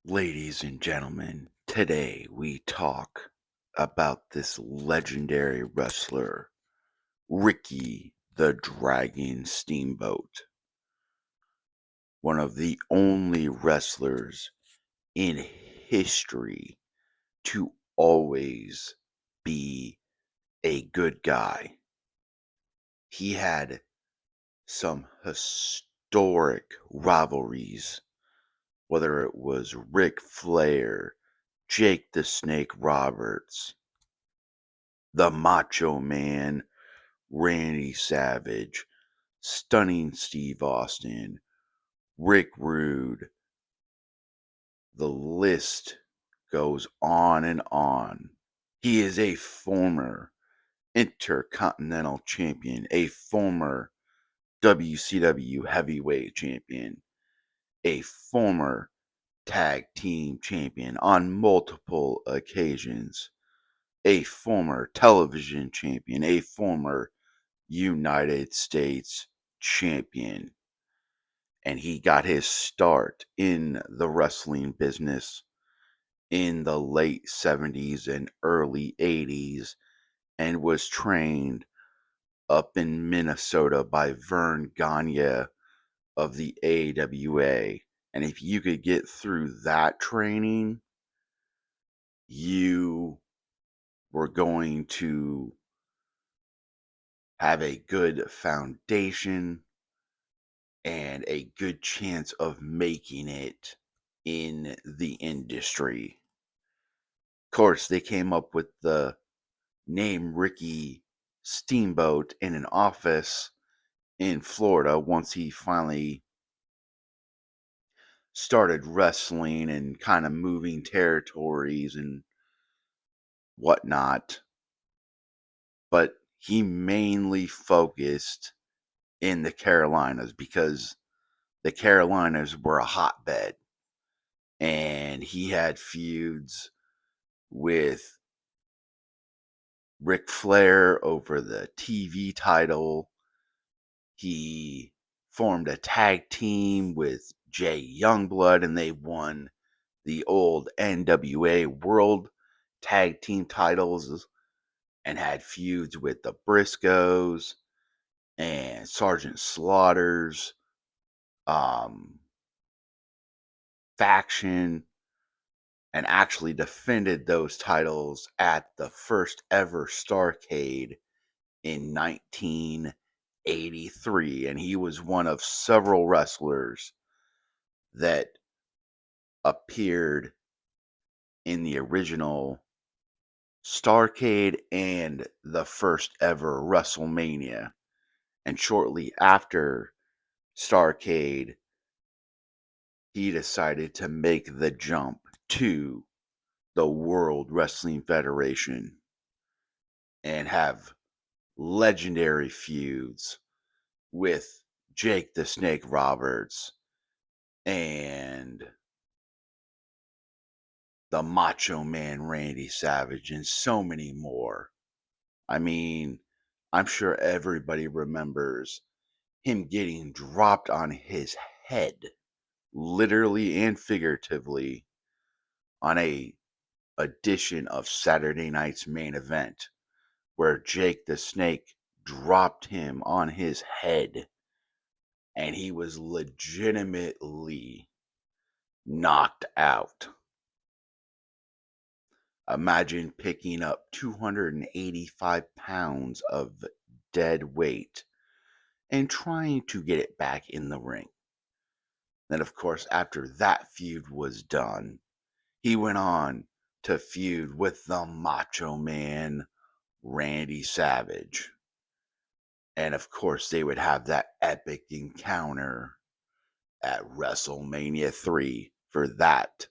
Ladies and gentlemen, today we talk about this legendary wrestler, Ricky the Dragon Steamboat, one of the only wrestlers in history to always be a good guy. He had some historic rivalries, whether it was Ric Flair, Jake the Snake Roberts, the Macho Man, Randy Savage, Stunning Steve Austin, Rick Rude. The list goes on and on. He is a former Intercontinental Champion, a former WCW Heavyweight Champion, a former Tag Team Champion on multiple occasions, a former television champion, a former United States champion. And he got his start in the wrestling business in the late 70s and early 80s and was trained up in Minnesota by Vern Gagne of the AWA. And if you could get through that training, you were going to have a good foundation and a good chance of making it in the industry. Of course, they came up with the name Ricky Steamboat in an office in Florida once he finally started wrestling and kind of moving territories and whatnot. But he mainly focused in the Carolinas because the Carolinas were a hotbed, and he had feuds with Ric Flair over the TV title. He formed a tag team with Jay Youngblood, and they won the old NWA World Tag Team titles and had feuds with the Briscoes and Sergeant Slaughter's um, faction, and actually defended those titles at the first ever Starrcade in 1983. And he was one of several wrestlers that appeared in the original Starrcade and the first ever WrestleMania. And shortly after Starrcade, he decided to make the jump to the World Wrestling Federation and have legendary feuds with Jake the Snake Roberts and the Macho Man Randy Savage and so many more. I mean, I'm sure everybody remembers him getting dropped on his head, literally and figuratively, on a edition of Saturday Night's Main Event, where Jake the Snake dropped him on his head and he was legitimately knocked out. Imagine picking up 285 pounds of dead weight and trying to get it back in the ring. Then, of course, after that feud was done, he went on to feud with the Macho Man, Randy Savage. And of course, they would have that epic encounter at WrestleMania 3 for that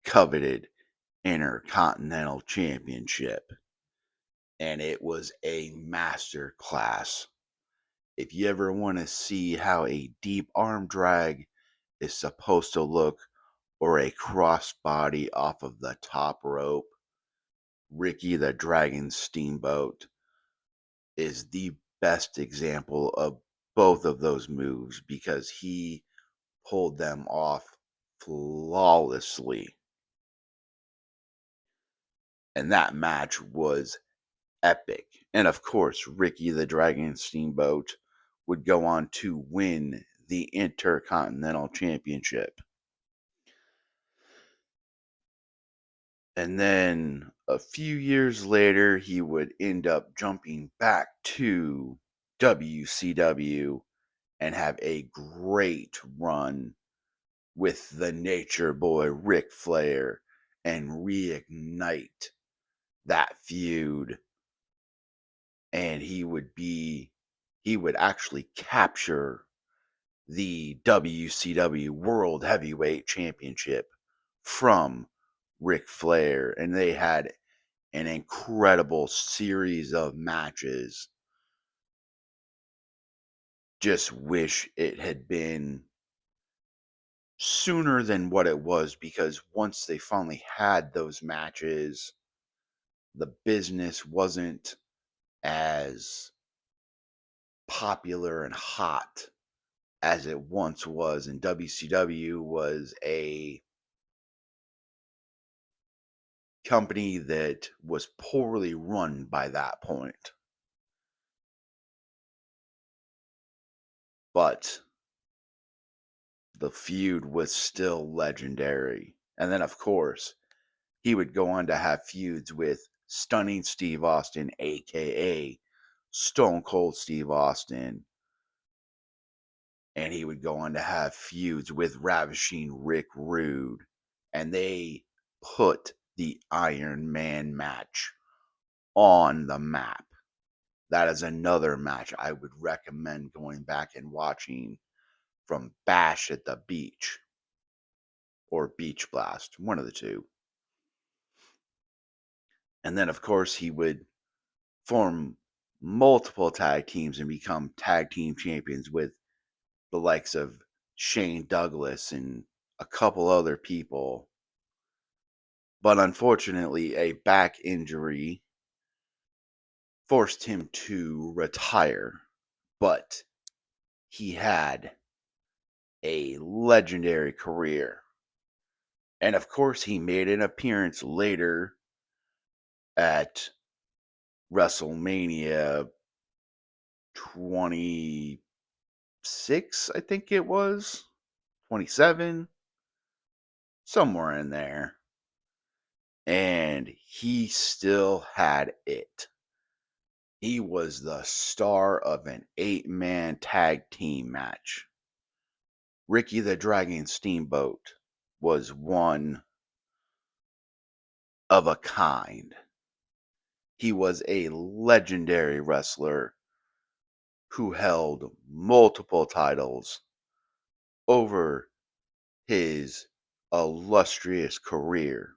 coveted Intercontinental Championship. And it was a master class. If you ever want to see how a deep arm drag is supposed to look or a crossbody off of the top rope, Ricky the Dragon Steamboat is the best example of both of those moves because he pulled them off flawlessly. And that match was epic. And of course, Ricky the Dragon Steamboat would go on to win the Intercontinental Championship. And then a few years later, he would end up jumping back to WCW and have a great run with the Nature Boy Ric Flair and reignite that feud. And he would actually capture the WCW World Heavyweight Championship from Ric Flair. And they had an incredible series of matches. Just wish it had been sooner than what it was, because once they finally had those matches, the business wasn't as popular and hot as it once was, and WCW was a company that was poorly run by that point. But the feud was still legendary. And then, of course, he would go on to have feuds with Stunning Steve Austin, aka Stone Cold Steve Austin. And he would go on to have feuds with Ravishing Rick Rude. And they put the Iron Man match on the map. That is another match I would recommend going back and watching, from Bash at the Beach or Beach Blast, one of the two. And then, of course, he would form multiple tag teams and become tag team champions with the likes of Shane Douglas and a couple other people. But unfortunately, a back injury forced him to retire. But he had a legendary career. And of course, he made an appearance later at WrestleMania 26, I think it was, 27, somewhere in there. And he still had it. He was the star of an 8-man tag team match. Ricky the Dragon Steamboat was one of a kind. He was a legendary wrestler who held multiple titles over his illustrious career.